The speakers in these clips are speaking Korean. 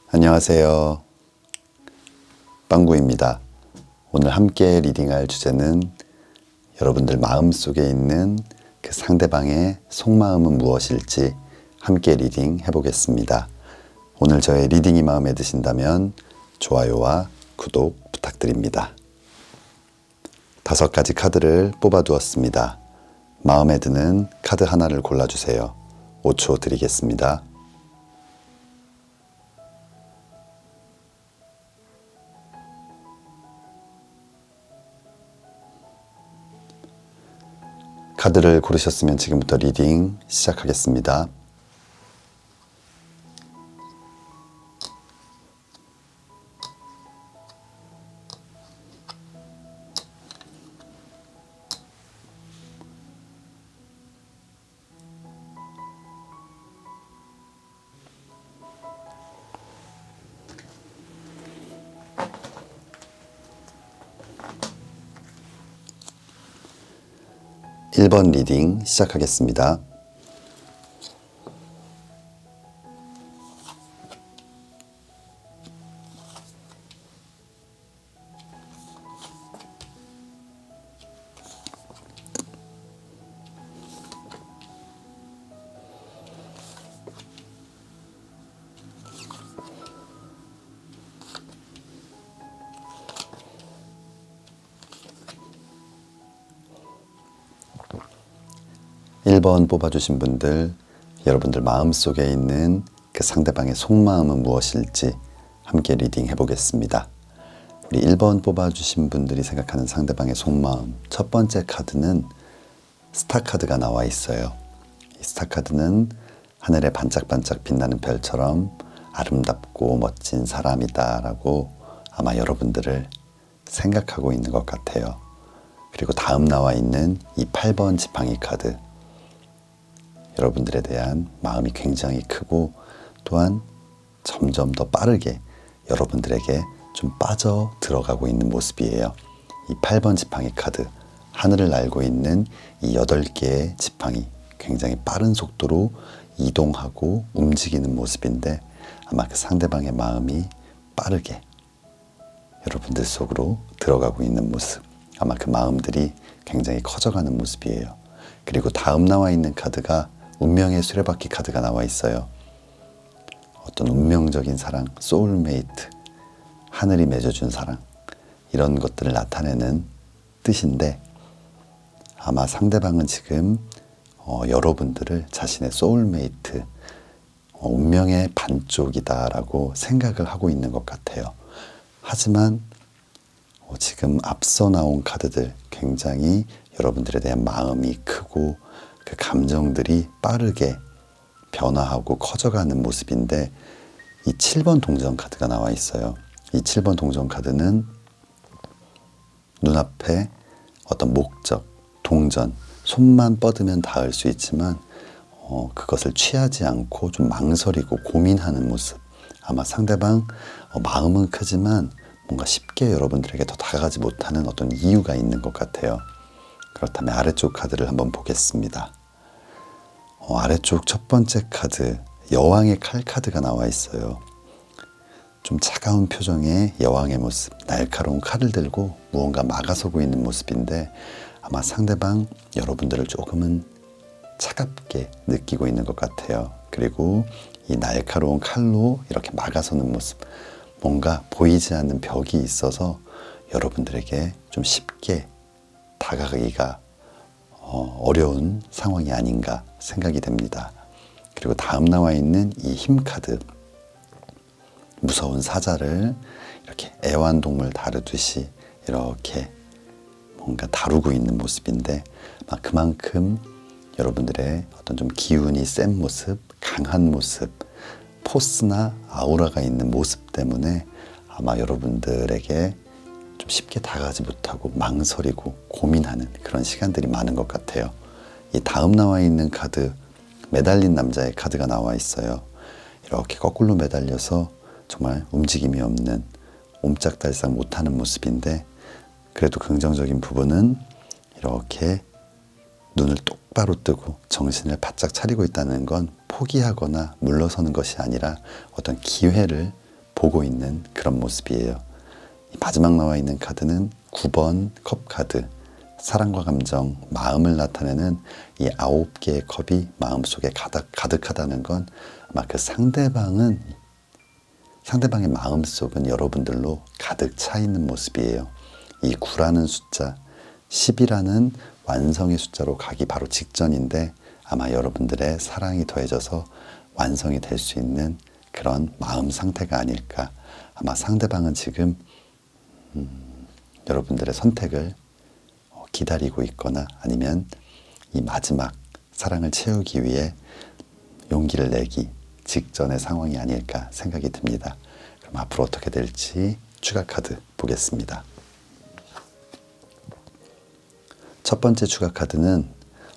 안녕하세요. 빵구입니다. 오늘 함께 리딩할 주제는 여러분들 마음속에 있는 그 상대방의 속마음은 무엇일지 함께 리딩 해보겠습니다. 오늘 저의 리딩이 마음에 드신다면 좋아요와 구독 부탁드립니다. 5가지 카드를 뽑아두었습니다. 마음에 드는 카드 하나를 골라주세요. 5초 드리겠습니다. 카드를 고르셨으면 지금부터 리딩 시작하겠습니다. (1번) 리딩 시작하겠습니다. (1번) 뽑아주신 분들, 여러분들 마음속에 있는 그 상대방의 속마음은 무엇일지 함께 리딩 해보겠습니다. 우리 1번 뽑아주신 분들이 생각하는 상대방의 속마음, 첫 번째 카드는 스타 카드가 나와 있어요. 이 스타 카드는 하늘에 반짝반짝 빛나는 별처럼 아름답고 멋진 사람이다 라고 아마 여러분들을 생각하고 있는 것 같아요. 그리고 다음 나와 있는 이 8번 지팡이 카드, 여러분들에 대한 마음이 굉장히 크고 또한 점점 더 빠르게 여러분들에게 좀 빠져 들어가고 있는 모습이에요. 이 8번 지팡이 카드, 하늘을 날고 있는 이 8개의 지팡이, 굉장히 빠른 속도로 이동하고 움직이는 모습인데 아마 그 상대방의 마음이 빠르게 여러분들 속으로 들어가고 있는 모습, 아마 그 마음들이 굉장히 커져가는 모습이에요. 그리고 다음 나와 있는 카드가 운명의 수레바퀴 카드가 나와 있어요. 어떤 운명적인 사랑, 소울메이트, 하늘이 맺어준 사랑, 이런 것들을 나타내는 뜻인데 아마 상대방은 지금 여러분들을 자신의 소울메이트, 운명의 반쪽이다라고 생각을 하고 있는 것 같아요. 하지만 지금 앞서 나온 카드들, 굉장히 여러분들에 대한 마음이 크고 그 감정들이 빠르게 변화하고 커져가는 모습인데 이 7번 동전 카드가 나와 있어요. 이 7번 동전 카드는 눈앞에 어떤 목적, 동전, 손만 뻗으면 닿을 수 있지만 그것을 취하지 않고 좀 망설이고 고민하는 모습. 아마 상대방 마음은 크지만 뭔가 쉽게 여러분들에게 더 다가가지 못하는 어떤 이유가 있는 것 같아요. 그렇다면 아래쪽 카드를 한번 보겠습니다. 아래쪽 첫 번째 카드, 여왕의 칼 카드가 나와 있어요. 좀 차가운 표정의 여왕의 모습, 날카로운 칼을 들고 무언가 막아서고 있는 모습인데 아마 상대방 여러분들을 조금은 차갑게 느끼고 있는 것 같아요. 그리고 이 날카로운 칼로 이렇게 막아서는 모습, 뭔가 보이지 않는 벽이 있어서 여러분들에게 좀 쉽게 다가가기가 어려운 상황이 아닌가 생각이 됩니다. 그리고 다음 나와 있는 이 힘 카드, 무서운 사자를 이렇게 애완동물 다루듯이 이렇게 뭔가 다루고 있는 모습인데 그만큼 여러분들의 어떤 좀 기운이 센 모습, 강한 모습, 포스나 아우라가 있는 모습 때문에 아마 여러분들에게 좀 쉽게 다가가지 못하고 망설이고 고민하는 그런 시간들이 많은 것 같아요. 이 다음 나와 있는 카드, 매달린 남자의 카드가 나와 있어요. 이렇게 거꾸로 매달려서 정말 움직임이 없는, 옴짝달싹 못하는 모습인데 그래도 긍정적인 부분은 이렇게 눈을 똑바로 뜨고 정신을 바짝 차리고 있다는 건 포기하거나 물러서는 것이 아니라 어떤 기회를 보고 있는 그런 모습이에요. 마지막 나와 있는 카드는 9번 컵 카드, 사랑과 감정, 마음을 나타내는 이 9개의 컵이 마음속에 가득하다는 건 아마 그 상대방의 마음속은 여러분들로 가득 차 있는 모습이에요. 이 9라는 숫자, 10이라는 완성의 숫자로 가기 바로 직전인데 아마 여러분들의 사랑이 더해져서 완성이 될 수 있는 그런 마음 상태가 아닐까. 아마 상대방은 지금 여러분들의 선택을 기다리고 있거나 아니면 이 마지막 사랑을 채우기 위해 용기를 내기 직전의 상황이 아닐까 생각이 듭니다. 그럼 앞으로 어떻게 될지 추가 카드 보겠습니다. 첫 번째 추가 카드는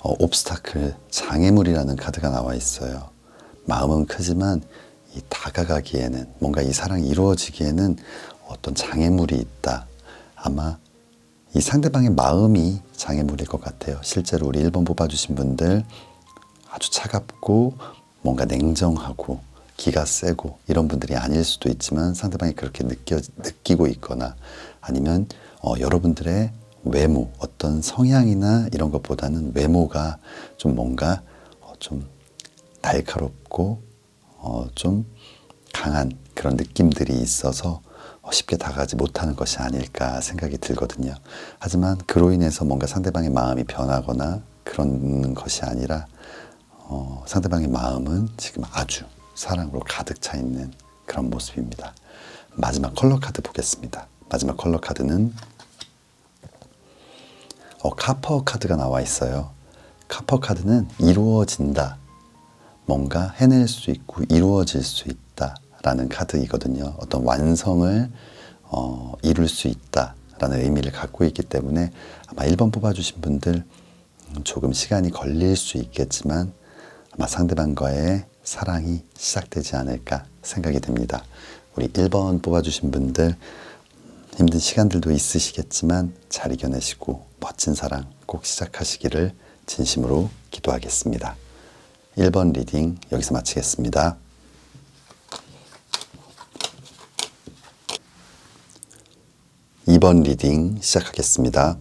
옵스타클, 장애물이라는 카드가 나와 있어요. 마음은 크지만 이 다가가기에는 뭔가 이 사랑이 이루어지기에는 어떤 장애물이 있다. 아마 이 상대방의 마음이 장애물일 것 같아요. 실제로 우리 1번 뽑아주신 분들 아주 차갑고 뭔가 냉정하고 기가 세고 이런 분들이 아닐 수도 있지만 상대방이 그렇게 느끼고 있거나 아니면 여러분들의 외모, 어떤 성향이나 이런 것보다는 외모가 좀 뭔가 좀 날카롭고 좀 강한 그런 느낌들이 있어서 쉽게 다가가지 못하는 것이 아닐까 생각이 들거든요. 하지만 그로 인해서 뭔가 상대방의 마음이 변하거나 그런 것이 아니라 상대방의 마음은 지금 아주 사랑으로 가득 차 있는 그런 모습입니다. 마지막 컬러 카드 보겠습니다. 마지막 컬러 카드는 카퍼 카드가 나와 있어요. 카퍼 카드는 이루어진다. 뭔가 해낼 수 있고 이루어질 수 있다라는 카드이거든요. 어떤 완성을 이룰 수 있다라는 의미를 갖고 있기 때문에 아마 1번 뽑아주신 분들 조금 시간이 걸릴 수 있겠지만 아마 상대방과의 사랑이 시작되지 않을까 생각이 됩니다. 우리 1번 뽑아주신 분들 힘든 시간들도 있으시겠지만 잘 이겨내시고 멋진 사랑 꼭 시작하시기를 진심으로 기도하겠습니다. 1번 리딩 여기서 마치겠습니다. 2번 리딩 시작하겠습니다.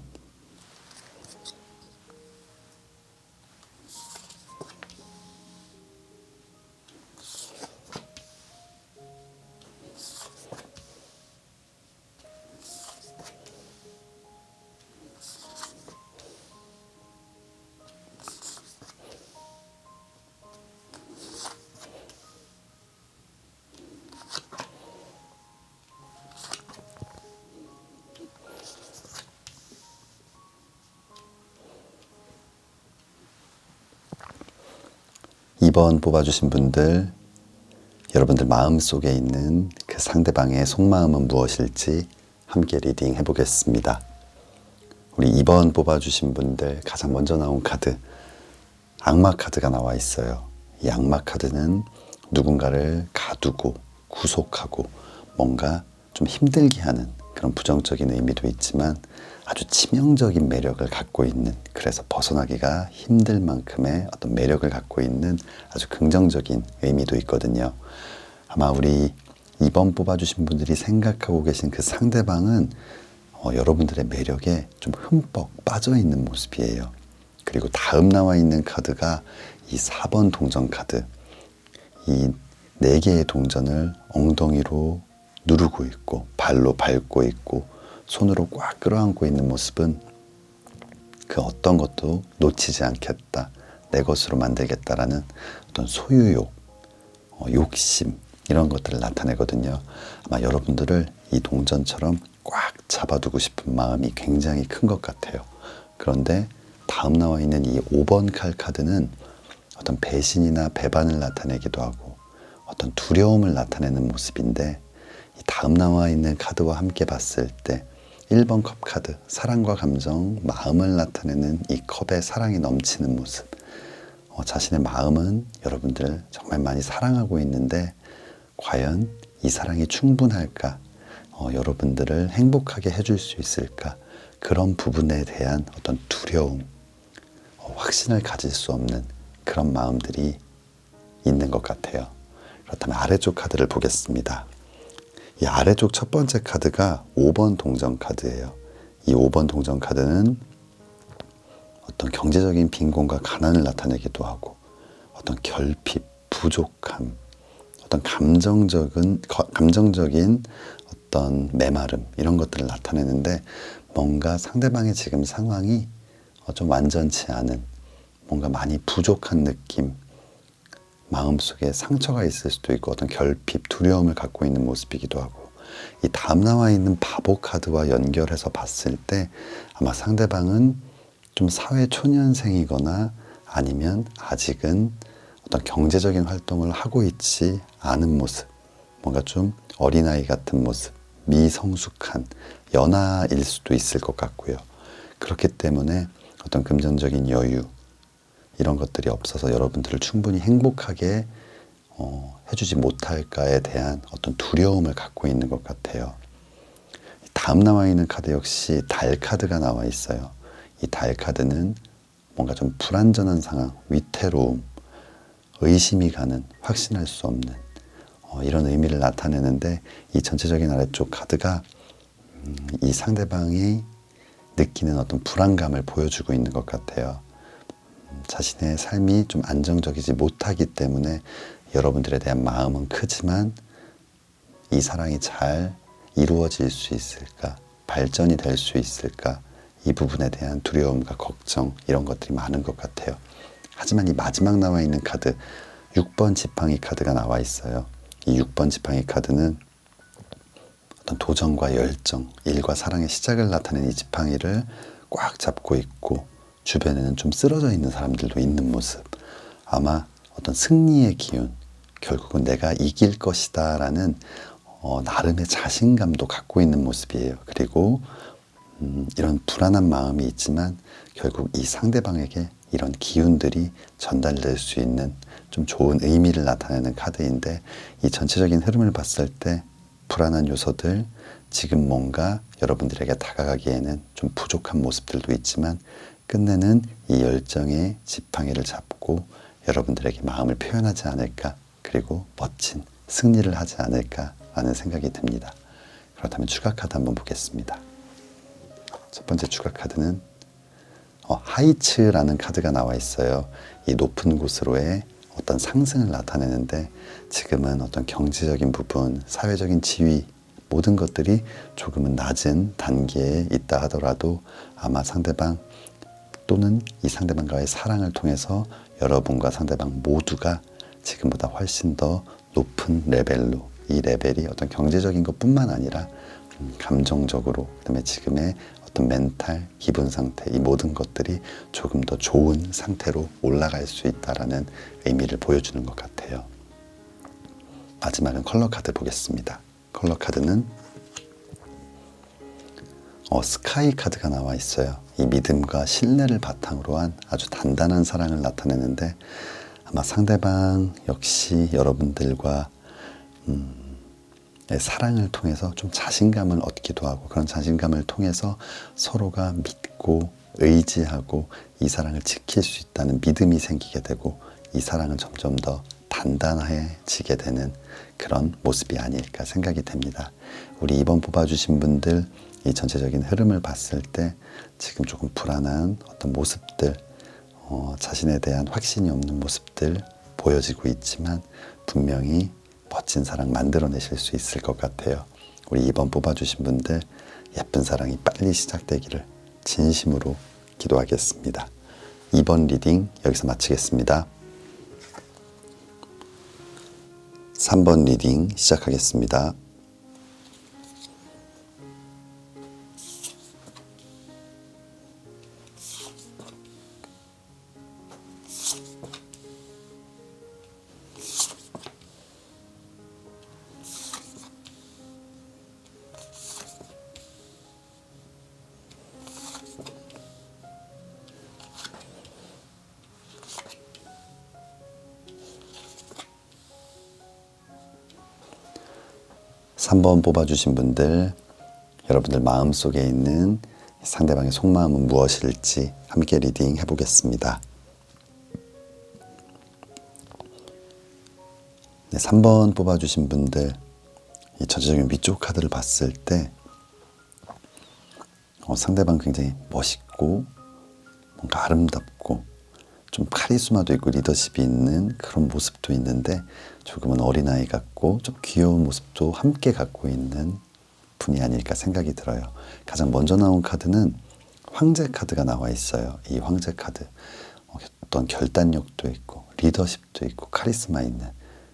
(2번) 뽑아주신 분들, 여러분들 마음속에 있는 그 상대방의 속마음은 무엇일지 함께 리딩 해보겠습니다. 우리 2번 뽑아주신 분들 가장 먼저 나온 카드, 악마 카드가 나와 있어요. 이 악마 카드는 누군가를 가두고 구속하고 뭔가 좀 힘들게 하는 그런 부정적인 의미도 있지만 아주 치명적인 매력을 갖고 있는, 그래서 벗어나기가 힘들 만큼의 어떤 매력을 갖고 있는 아주 긍정적인 의미도 있거든요. 아마 우리 2번 뽑아주신 분들이 생각하고 계신 그 상대방은 여러분들의 매력에 좀 흠뻑 빠져있는 모습이에요. 그리고 다음 나와 있는 카드가 이 4번 동전 카드. 이 4개의 동전을 엉덩이로 누르고 있고 발로 밟고 있고 손으로 꽉 끌어안고 있는 모습은 그 어떤 것도 놓치지 않겠다, 내 것으로 만들겠다라는 어떤 소유욕, 욕심 이런 것들을 나타내거든요. 아마 여러분들을 이 동전처럼 꽉 잡아두고 싶은 마음이 굉장히 큰 것 같아요. 그런데 다음 나와 있는 이 5번 칼 카드는 어떤 배신이나 배반을 나타내기도 하고 어떤 두려움을 나타내는 모습인데, 이 다음 나와 있는 카드와 함께 봤을 때 1번 컵 카드, 사랑과 감정, 마음을 나타내는 이 컵에 사랑이 넘치는 모습. 자신의 마음은 여러분들 정말 많이 사랑하고 있는데 과연 이 사랑이 충분할까? 여러분들을 행복하게 해줄 수 있을까? 그런 부분에 대한 어떤 두려움, 확신을 가질 수 없는 그런 마음들이 있는 것 같아요. 그렇다면 아래쪽 카드를 보겠습니다. 이 아래쪽 첫 번째 카드가 5번 동전 카드예요. 이 5번 동전 카드는 어떤 경제적인 빈곤과 가난을 나타내기도 하고 어떤 결핍, 부족함, 어떤 감정적인 어떤 메마름 이런 것들을 나타내는데 뭔가 상대방의 지금 상황이 좀 완전치 않은 뭔가 많이 부족한 느낌, 마음속에 상처가 있을 수도 있고 어떤 결핍, 두려움을 갖고 있는 모습이기도 하고 이 다음 나와 있는 바보 카드와 연결해서 봤을 때 아마 상대방은 좀 사회 초년생이거나 아니면 아직은 어떤 경제적인 활동을 하고 있지 않은 모습, 뭔가 좀 어린아이 같은 모습, 미성숙한 연하일 수도 있을 것 같고요. 그렇기 때문에 어떤 금전적인 여유 이런 것들이 없어서 여러분들을 충분히 행복하게 해주지 못할까에 대한 어떤 두려움을 갖고 있는 것 같아요. 다음 나와 있는 카드 역시 달 카드가 나와 있어요. 이 달 카드는 뭔가 좀 불안전한 상황, 위태로움, 의심이 가는, 확신할 수 없는 이런 의미를 나타내는데 이 전체적인 아래쪽 카드가 이 상대방이 느끼는 어떤 불안감을 보여주고 있는 것 같아요. 자신의 삶이 좀 안정적이지 못하기 때문에 여러분들에 대한 마음은 크지만 이 사랑이 잘 이루어질 수 있을까? 발전이 될 수 있을까? 이 부분에 대한 두려움과 걱정 이런 것들이 많은 것 같아요. 하지만 이 마지막 나와 있는 카드 6번 지팡이 카드가 나와 있어요. 이 6번 지팡이 카드는 어떤 도전과 열정, 일과 사랑의 시작을 나타내는 이 지팡이를 꽉 잡고 있고 주변에는 좀 쓰러져 있는 사람들도 있는 모습. 아마 어떤 승리의 기운, 결국은 내가 이길 것이다 라는 나름의 자신감도 갖고 있는 모습이에요. 그리고 이런 불안한 마음이 있지만 결국 이 상대방에게 이런 기운들이 전달될 수 있는 좀 좋은 의미를 나타내는 카드인데 이 전체적인 흐름을 봤을 때 불안한 요소들, 지금 뭔가 여러분들에게 다가가기에는 좀 부족한 모습들도 있지만 끝내는 이 열정의 지팡이를 잡고 여러분들에게 마음을 표현하지 않을까, 그리고 멋진 승리를 하지 않을까 라는 생각이 듭니다. 그렇다면 추가 카드 한번 보겠습니다. 첫 번째 추가 카드는 하이츠라는 카드가 나와 있어요. 이 높은 곳으로의 어떤 상승을 나타내는데 지금은 어떤 경제적인 부분, 사회적인 지위 모든 것들이 조금은 낮은 단계에 있다 하더라도 아마 상대방 또는 이 상대방과의 사랑을 통해서 여러분과 상대방 모두가 지금보다 훨씬 더 높은 레벨로 이 레벨이 어떤 경제적인 것뿐만 아니라 감정적으로 그다음에 지금의 어떤 멘탈, 기분 상태 이 모든 것들이 조금 더 좋은 상태로 올라갈 수 있다라는 의미를 보여주는 것 같아요. 마지막은 컬러 카드 보겠습니다. 컬러 카드는 스카이 카드가 나와 있어요. 이 믿음과 신뢰를 바탕으로 한 아주 단단한 사랑을 나타내는데 아마 상대방 역시 여러분들과 사랑을 통해서 좀 자신감을 얻기도 하고 그런 자신감을 통해서 서로가 믿고 의지하고 이 사랑을 지킬 수 있다는 믿음이 생기게 되고 이 사랑은 점점 더 단단해지게 되는 그런 모습이 아닐까 생각이 됩니다. 우리 이번 뽑아주신 분들 이 전체적인 흐름을 봤을 때 지금 조금 불안한 어떤 모습들, 자신에 대한 확신이 없는 모습들 보여지고 있지만 분명히 멋진 사랑 만들어내실 수 있을 것 같아요. 우리 이번 뽑아주신 분들 예쁜 사랑이 빨리 시작되기를 진심으로 기도하겠습니다. 2번 리딩 여기서 마치겠습니다. 3번 리딩 시작하겠습니다. 삼 번 뽑아주신 분들, 여러분들 마음속에 있는 상대방의 속마음은 무엇일지 함께 리딩 해보겠습니다. 네, 3번 뽑아주신 분들, 이 전체적인 위쪽 카드를 봤을 때 상대방 굉장히 멋있고 뭔가 아름답고 좀 카리스마도 있고 리더십이 있는 그런 모습도 있는데 조금은 어린아이 같고 좀 귀여운 모습도 함께 갖고 있는 분이 아닐까 생각이 들어요. 가장 먼저 나온 카드는 황제 카드가 나와 있어요. 이 황제 카드 어떤 결단력도 있고 리더십도 있고 카리스마 있는,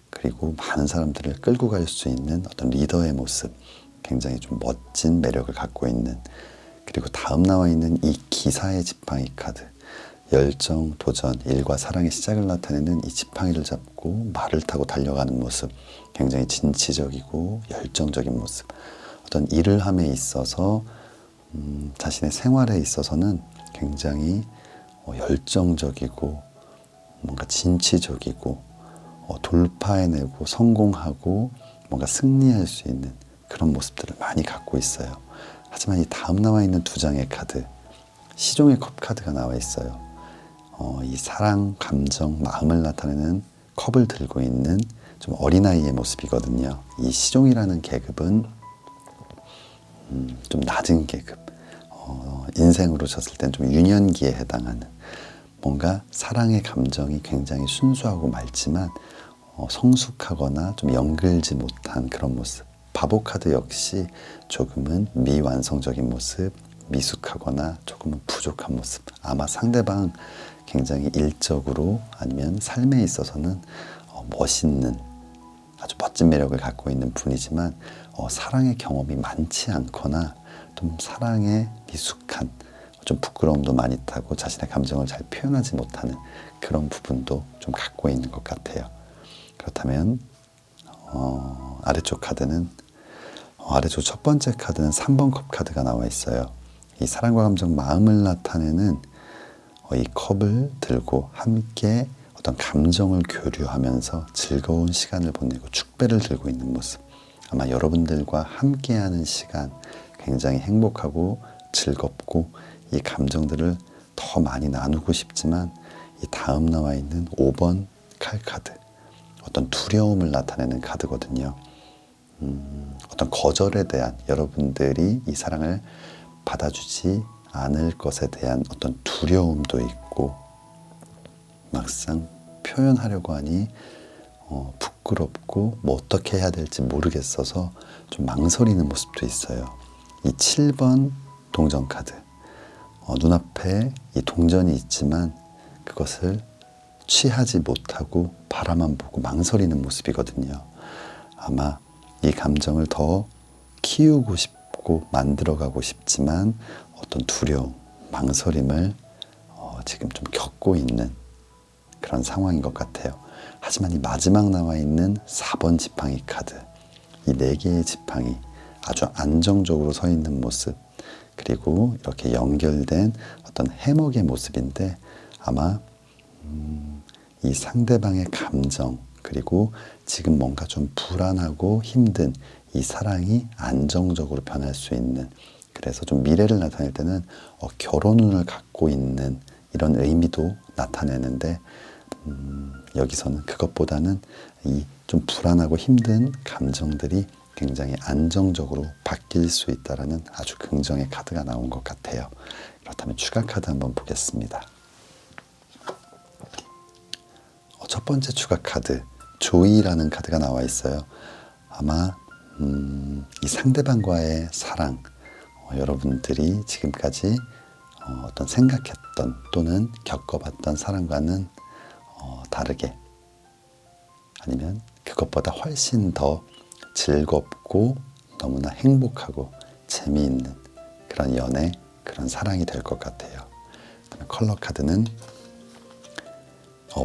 그리고 많은 사람들을 끌고 갈 수 있는 어떤 리더의 모습, 굉장히 좀 멋진 매력을 갖고 있는, 그리고 다음 나와 있는 이 기사의 지팡이 카드, 열정, 도전, 일과 사랑의 시작을 나타내는 이 지팡이를 잡고 말을 타고 달려가는 모습, 굉장히 진취적이고 열정적인 모습, 어떤 일을 함에 있어서 자신의 생활에 있어서는 굉장히 열정적이고 뭔가 진취적이고 돌파해내고 성공하고 뭔가 승리할 수 있는 그런 모습들을 많이 갖고 있어요. 하지만 이 다음 나와 있는 두 장의 카드, 시종의 컵 카드가 나와 있어요. 이 사랑, 감정, 마음을 나타내는 컵을 들고 있는 좀 어린아이의 모습이거든요. 이 시종이라는 계급은 좀 낮은 계급, 인생으로 쳤을 땐 좀 유년기에 해당하는, 뭔가 사랑의 감정이 굉장히 순수하고 맑지만 성숙하거나 좀 연글지 못한 그런 모습. 바보 카드 역시 조금은 미완성적인 모습, 미숙하거나 조금은 부족한 모습. 아마 상대방 굉장히 일적으로 아니면 삶에 있어서는 멋있는, 아주 멋진 매력을 갖고 있는 분이지만 사랑의 경험이 많지 않거나 좀 사랑에 미숙한, 좀 부끄러움도 많이 타고 자신의 감정을 잘 표현하지 못하는 그런 부분도 좀 갖고 있는 것 같아요. 그렇다면 아래쪽 카드는 아래쪽 첫 번째 카드는 3번 컵 카드가 나와 있어요. 이 사랑과 감정, 마음을 나타내는 이 컵을 들고 함께 어떤 감정을 교류하면서 즐거운 시간을 보내고 축배를 들고 있는 모습. 아마 여러분들과 함께하는 시간 굉장히 행복하고 즐겁고 이 감정들을 더 많이 나누고 싶지만 이 다음 나와 있는 5번 칼 카드, 어떤 두려움을 나타내는 카드거든요. 어떤 거절에 대한, 여러분들이 이 사랑을 받아주지 않을 것에 대한 어떤 두려움도 있고, 막상 표현하려고 하니 부끄럽고 뭐 어떻게 해야 될지 모르겠어서 좀 망설이는 모습도 있어요. 이 7번 동전 카드, 눈앞에 이 동전이 있지만 그것을 취하지 못하고 바라만 보고 망설이는 모습이거든요. 아마 이 감정을 더 키우고 싶고 만들어가고 싶지만 어떤 두려움, 망설임을 지금 좀 겪고 있는 그런 상황인 것 같아요. 하지만 이 마지막 나와 있는 4번 지팡이 카드, 이 4개의 지팡이 아주 안정적으로 서 있는 모습, 그리고 이렇게 연결된 어떤 해먹의 모습인데 아마 이 상대방의 감정, 그리고 지금 뭔가 좀 불안하고 힘든 이 사랑이 안정적으로 변할 수 있는, 그래서 좀 미래를 나타낼 때는 결혼운을 갖고 있는 이런 의미도 나타내는데 여기서는 그것보다는 이 좀 불안하고 힘든 감정들이 굉장히 안정적으로 바뀔 수 있다는 아주 긍정의 카드가 나온 것 같아요. 그렇다면 추가 카드 한번 보겠습니다. 첫 번째 추가 카드, 조이라는 카드가 나와 있어요. 아마 이 상대방과의 사랑, 여러분들이 지금까지 어떤 생각했던 또는 겪어봤던 사랑과는 다르게, 아니면 그것보다 훨씬 더 즐겁고 너무나 행복하고 재미있는 그런 연애, 그런 사랑이 될 것 같아요. 컬러 카드는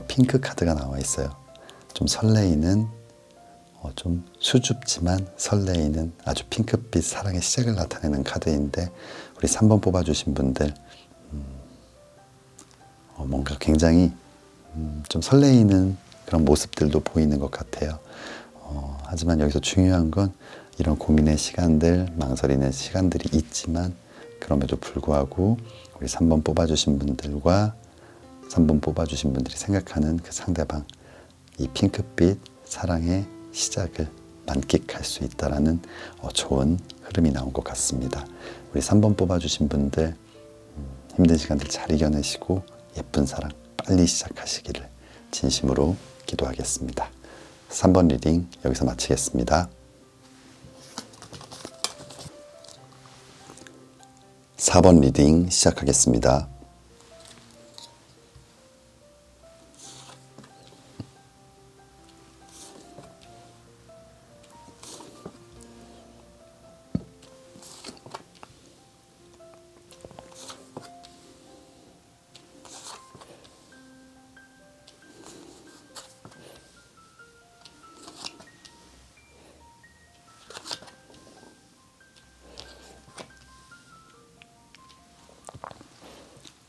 핑크 카드가 나와 있어요. 좀 설레이는, 좀 수줍지만 설레이는 아주 핑크빛 사랑의 시작을 나타내는 카드인데, 우리 3번 뽑아주신 분들 뭔가 굉장히 좀 설레이는 그런 모습들도 보이는 것 같아요. 하지만 여기서 중요한 건 이런 고민의 시간들, 망설이는 시간들이 있지만 그럼에도 불구하고 우리 3번 뽑아주신 분들과 3번 뽑아주신 분들이 생각하는 그 상대방, 이 핑크빛 사랑의 시작을 만끽할 수 있다라는 좋은 흐름이 나온 것 같습니다. 우리 3번 뽑아주신 분들 힘든 시간들 잘 이겨내시고 예쁜 사랑 빨리 시작하시기를 진심으로 기도하겠습니다. 3번 리딩 여기서 마치겠습니다. 4번 리딩 시작하겠습니다.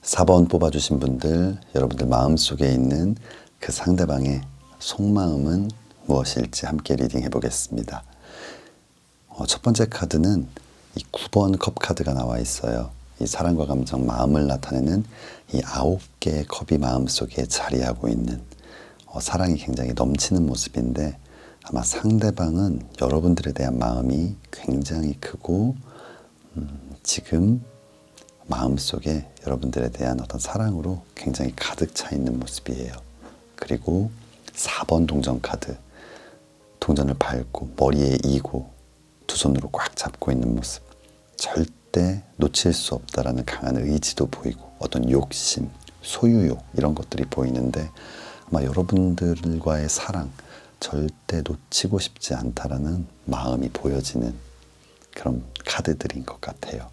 사 번 뽑아주신 분들, 여러분들 마음속에 있는 그 상대방의 속마음은 무엇일지 함께 리딩 해보겠습니다. 첫 번째 카드는 이 9번 컵 카드가 나와 있어요. 이 사랑과 감정, 마음을 나타내는 이 9개의 컵이 마음속에 자리하고 있는 사랑이 굉장히 넘치는 모습인데 아마 상대방은 여러분들에 대한 마음이 굉장히 크고 지금 마음속에 여러분들에 대한 어떤 사랑으로 굉장히 가득 차 있는 모습이에요. 그리고 4번 동전 카드, 동전을 밟고 머리에 이고 두 손으로 꽉 잡고 있는 모습, 절대 놓칠 수 없다라는 강한 의지도 보이고 어떤 욕심, 소유욕 이런 것들이 보이는데 아마 여러분들과의 사랑 절대 놓치고 싶지 않다라는 마음이 보여지는 그런 카드들인 것 같아요.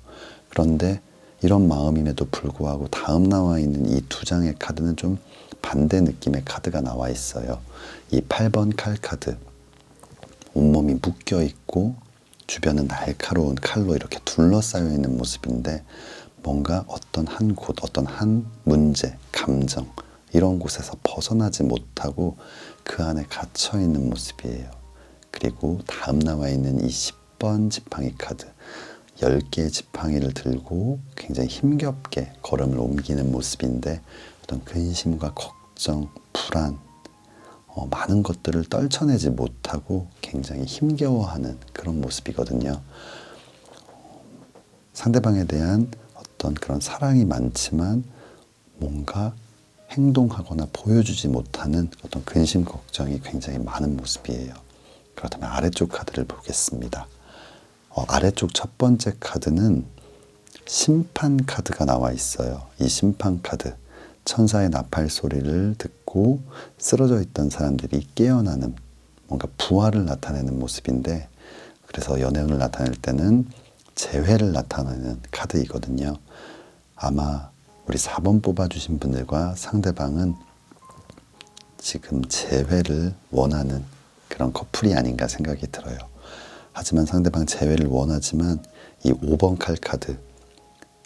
그런데 이런 마음임에도 불구하고 다음 나와 있는 이 두 장의 카드는 좀 반대 느낌의 카드가 나와 있어요. 이 8번 칼 카드, 온몸이 묶여 있고 주변은 날카로운 칼로 이렇게 둘러싸여 있는 모습인데 뭔가 어떤 한 곳, 어떤 한 문제, 감정 이런 곳에서 벗어나지 못하고 그 안에 갇혀 있는 모습이에요. 그리고 다음 나와 있는 이 10번 지팡이 카드, 10개의 지팡이를 들고 굉장히 힘겹게 걸음을 옮기는 모습인데 어떤 근심과 걱정, 불안, 많은 것들을 떨쳐내지 못하고 굉장히 힘겨워하는 그런 모습이거든요. 상대방에 대한 어떤 그런 사랑이 많지만 뭔가 행동하거나 보여주지 못하는 어떤 근심, 걱정이 굉장히 많은 모습이에요. 그렇다면 아래쪽 카드를 보겠습니다. 아래쪽 첫 번째 카드는 심판 카드가 나와 있어요. 이 심판 카드, 천사의 나팔 소리를 듣고 쓰러져 있던 사람들이 깨어나는 뭔가 부활을 나타내는 모습인데 그래서 연애운을 나타낼 때는 재회를 나타내는 카드이거든요. 아마 우리 4번 뽑아주신 분들과 상대방은 지금 재회를 원하는 그런 커플이 아닌가 생각이 들어요. 하지만 상대방 재회를 원하지만 이 5번 칼 카드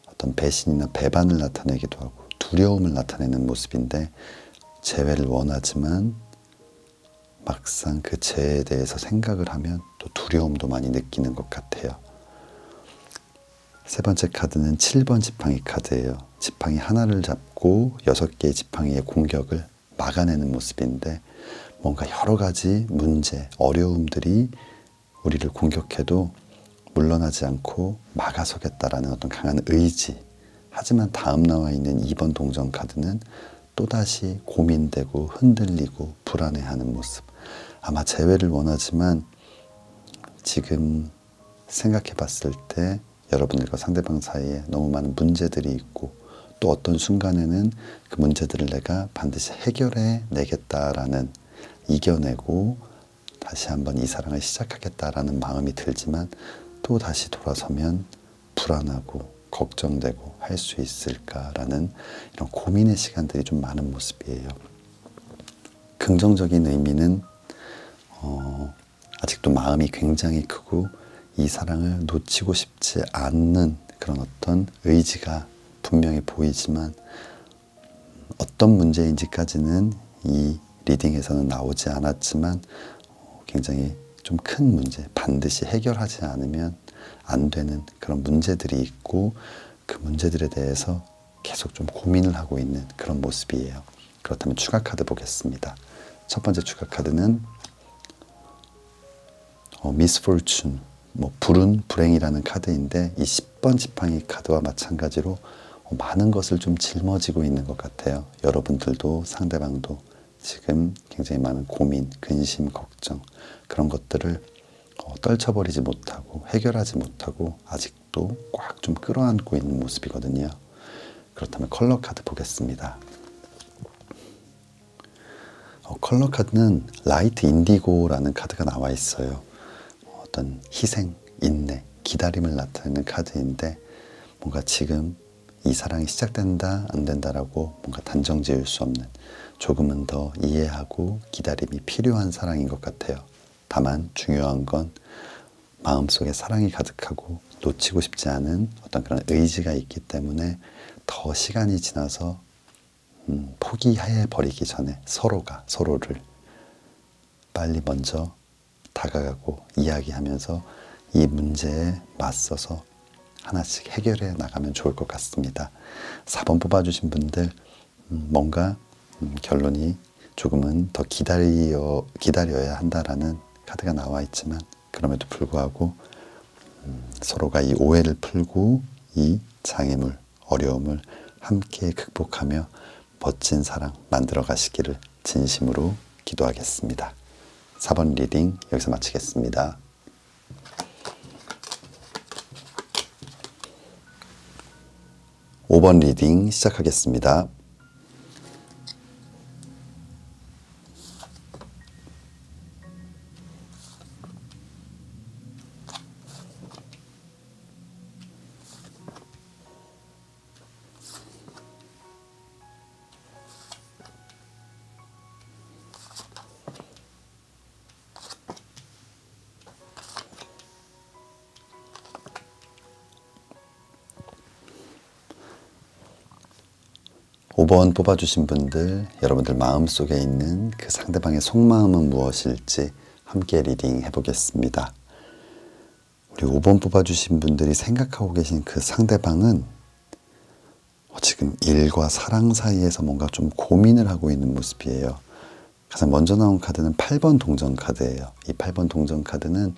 어떤 배신이나 배반을 나타내기도 하고 두려움을 나타내는 모습인데 재회를 원하지만 막상 그 재회에 대해서 생각을 하면 또 두려움도 많이 느끼는 것 같아요. 세 번째 카드는 7번 지팡이 카드예요. 지팡이 하나를 잡고 6개의 지팡이의 공격을 막아내는 모습인데 뭔가 여러 가지 문제, 어려움들이 우리를 공격해도 물러나지 않고 막아서겠다라는 어떤 강한 의지. 하지만 다음 나와 있는 2번 동전 카드는 또다시 고민되고 흔들리고 불안해하는 모습. 아마 재회를 원하지만 지금 생각해 봤을 때 여러분들과 상대방 사이에 너무 많은 문제들이 있고 또 어떤 순간에는 그 문제들을 내가 반드시 해결해 내겠다라는 이겨내고 다시 한번 이 사랑을 시작하겠다라는 마음이 들지만 또 다시 돌아서면 불안하고 걱정되고 할 수 있을까라는 이런 고민의 시간들이 좀 많은 모습이에요. 긍정적인 의미는 아직도 마음이 굉장히 크고 이 사랑을 놓치고 싶지 않는 그런 어떤 의지가 분명히 보이지만 어떤 문제인지까지는 이 리딩에서는 나오지 않았지만 굉장히 좀 큰 문제, 반드시 해결하지 않으면 안 되는 그런 문제들이 있고 그 문제들에 대해서 계속 좀 고민을 하고 있는 그런 모습이에요. 그렇다면 추가 카드 보겠습니다. 첫 번째 추가 카드는 misfortune, 불운, 불행이라는 카드인데 이 10번 지팡이 카드와 마찬가지로 많은 것을 좀 짊어지고 있는 것 같아요. 여러분들도 상대방도 지금 굉장히 많은 고민, 근심, 걱정 그런 것들을 떨쳐버리지 못하고 해결하지 못하고 아직도 꽉 좀 끌어안고 있는 모습이거든요. 그렇다면 컬러 카드 보겠습니다. 컬러 카드는 라이트 인디고라는 카드가 나와 있어요. 어떤 희생, 인내, 기다림을 나타내는 카드인데 뭔가 지금 이 사랑이 시작된다 안 된다라고 뭔가 단정 지을 수 없는 조금은 더 이해하고 기다림이 필요한 사랑인 것 같아요. 다만 중요한 건 마음속에 사랑이 가득하고 놓치고 싶지 않은 어떤 그런 의지가 있기 때문에 더 시간이 지나서 포기해버리기 전에 서로가 서로를 빨리 먼저 다가가고 이야기하면서 이 문제에 맞서서 하나씩 해결해 나가면 좋을 것 같습니다. 4번 뽑아주신 분들 뭔가 결론이 조금은 더 기다려야 한다라는 카드가 나와 있지만 그럼에도 불구하고 서로가 이 오해를 풀고 이 장애물, 어려움을 함께 극복하며 멋진 사랑 만들어 가시기를 진심으로 기도하겠습니다. 4번 리딩 여기서 마치겠습니다. 5번 리딩 시작하겠습니다. 오 번 뽑아주신 분들, 여러분들 마음속에 있는 그 상대방의 속마음은 무엇일지 함께 리딩 해보겠습니다. 우리 5번 뽑아주신 분들이 생각하고 계신 그 상대방은 지금 일과 사랑 사이에서 뭔가 좀 고민을 하고 있는 모습이에요. 가장 먼저 나온 카드는 8번 동전 카드예요. 이 8번 동전 카드는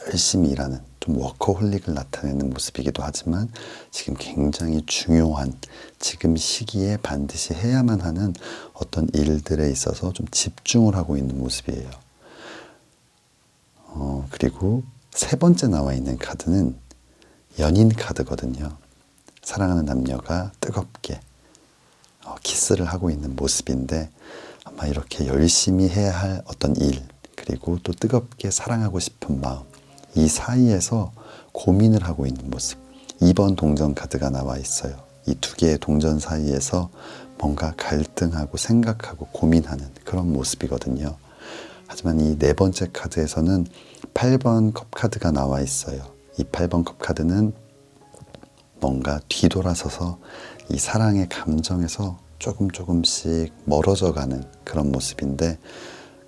열심히 일하는 좀 워커홀릭을 나타내는 모습이기도 하지만 지금 굉장히 중요한 지금 시기에 반드시 해야만 하는 어떤 일들에 있어서 좀 집중을 하고 있는 모습이에요. 그리고 세 번째 나와 있는 카드는 연인 카드거든요. 사랑하는 남녀가 뜨겁게 키스를 하고 있는 모습인데 아마 이렇게 열심히 해야 할 어떤 일 그리고 또 뜨겁게 사랑하고 싶은 마음 이 사이에서 고민을 하고 있는 모습 2번 동전 카드가 나와 있어요. 이 두 개의 동전 사이에서 뭔가 갈등하고 생각하고 고민하는 그런 모습이거든요. 하지만 이 네 번째 카드에서는 8번 컵 카드가 나와 있어요. 이 8번 컵 카드는 뭔가 뒤돌아서서 이 사랑의 감정에서 조금씩 멀어져 가는 그런 모습인데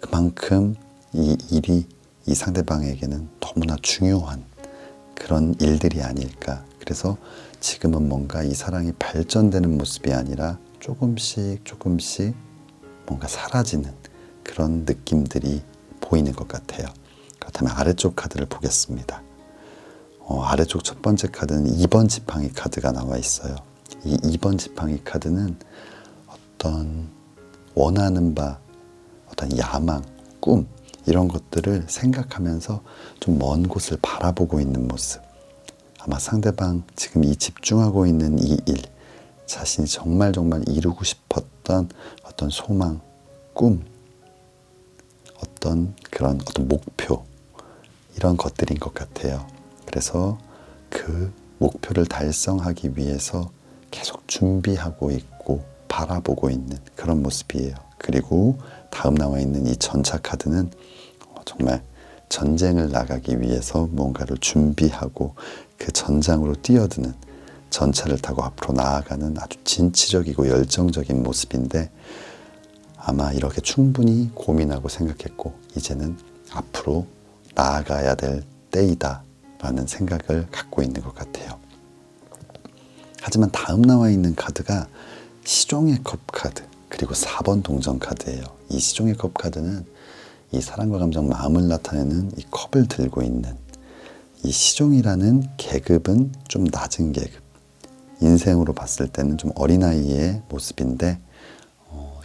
그만큼 이 일이 이 상대방에게는 너무나 중요한 그런 일들이 아닐까. 그래서 지금은 뭔가 이 사랑이 발전되는 모습이 아니라 조금씩 뭔가 사라지는 그런 느낌들이 보이는 것 같아요. 그렇다면 아래쪽 카드를 보겠습니다. 아래쪽 첫 번째 카드는 2번 지팡이 카드가 나와 있어요. 이 2번 지팡이 카드는 어떤 원하는 바, 어떤 야망, 꿈 이런 것들을 생각하면서 좀 먼 곳을 바라보고 있는 모습. 아마 상대방 지금 이 집중하고 있는 이 일, 자신이 정말 이루고 싶었던 어떤 소망, 꿈, 어떤 목표 이런 것들인 것 같아요. 그래서 그 목표를 달성하기 위해서 계속 준비하고 있고 바라보고 있는 그런 모습이에요. 그리고 다음 나와 있는 이 전차 카드는 정말 전쟁을 나가기 위해서 뭔가를 준비하고 그 전장으로 뛰어드는 전차를 타고 앞으로 나아가는 아주 진취적이고 열정적인 모습인데 아마 이렇게 충분히 고민하고 생각했고 이제는 앞으로 나아가야 될 때이다 라는 생각을 갖고 있는 것 같아요. 하지만 다음 나와 있는 카드가 시종의 컵 카드 그리고 4번 동전 카드예요. 이 시종의 컵 카드는 이 사랑과 감정, 마음을 나타내는 이 컵을 들고 있는 이 시종이라는 계급은 좀 낮은 계급, 인생으로 봤을 때는 좀 어린아이의 모습인데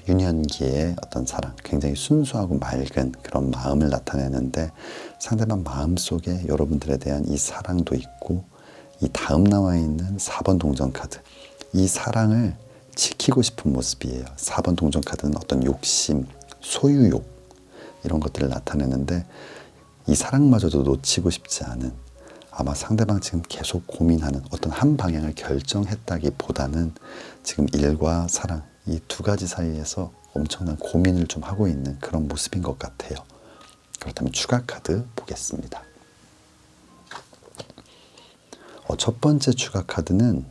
유년기의 어떤 사랑, 굉장히 순수하고 맑은 그런 마음을 나타내는데 상대방 마음속에 여러분들에 대한 이 사랑도 있고 이 다음 나와 있는 4번 동전 카드, 이 사랑을 지키고 싶은 모습이에요. 4번 동전 카드는 어떤 욕심, 소유욕 이런 것들을 나타내는데 이 사랑마저도 놓치고 싶지 않은, 아마 상대방 지금 계속 고민하는 어떤 한 방향을 결정했다기보다는 지금 일과 사랑 이 두 가지 사이에서 엄청난 고민을 좀 하고 있는 그런 모습인 것 같아요. 그렇다면 추가 카드 보겠습니다. 첫 번째 추가 카드는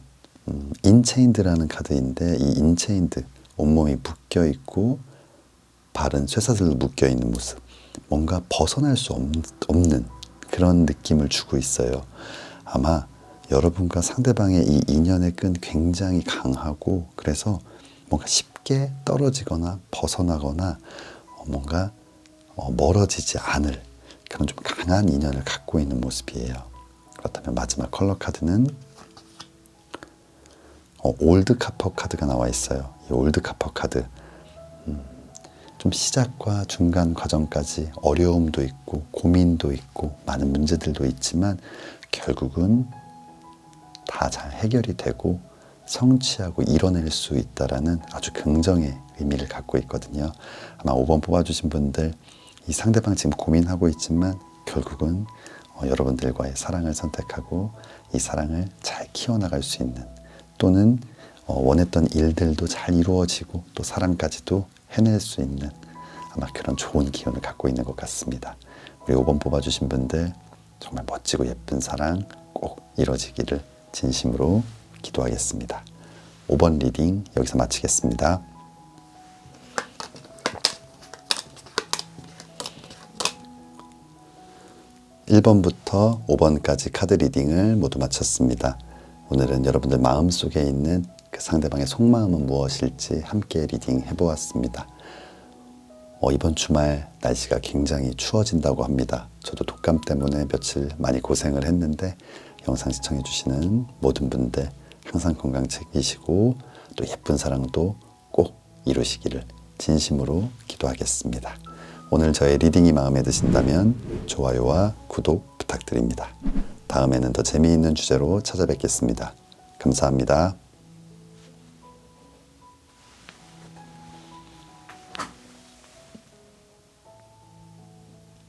인체인드라는 카드인데 이 인체인드, 온몸이 묶여 있고 발은 쇠사슬로 묶여 있는 모습, 뭔가 벗어날 수 없는 그런 느낌을 주고 있어요. 아마 여러분과 상대방의 이 인연의 끈 굉장히 강하고 그래서 뭔가 쉽게 떨어지거나 벗어나거나 뭔가 멀어지지 않을 그런 좀 강한 인연을 갖고 있는 모습이에요. 그렇다면 마지막 컬러 카드는 올드 카퍼 카드가 나와 있어요. 이 올드 카퍼 카드 좀 시작과 중간 과정까지 어려움도 있고 고민도 있고 많은 문제들도 있지만 결국은 다 잘 해결이 되고 성취하고 이뤄낼 수 있다라는 아주 긍정의 의미를 갖고 있거든요. 아마 5번 뽑아주신 분들 이 상대방 지금 고민하고 있지만 결국은 여러분들과의 사랑을 선택하고 이 사랑을 잘 키워나갈 수 있는, 또는 원했던 일들도 잘 이루어지고 또 사랑까지도 해낼 수 있는 아마 그런 좋은 기운을 갖고 있는 것 같습니다. 우리 5번 뽑아주신 분들 정말 멋지고 예쁜 사랑 꼭 이루어지기를 진심으로 기도하겠습니다. 5번 리딩 여기서 마치겠습니다. (1번부터) (5번까지) 카드 리딩을 모두 마쳤습니다. 오늘은 여러분들 마음속에 있는 그 상대방의 속마음은 무엇일지 함께 리딩 해보았습니다. 이번 주말 날씨가 굉장히 추워진다고 합니다. 저도 독감 때문에 며칠 많이 고생을 했는데 영상 시청해주시는 모든 분들 항상 건강 챙기시고 또 예쁜 사랑도 꼭 이루시기를 진심으로 기도하겠습니다. 오늘 저의 리딩이 마음에 드신다면 좋아요와 구독 부탁드립니다. 다음에는 더 재미있는 주제로 찾아뵙겠습니다. 감사합니다.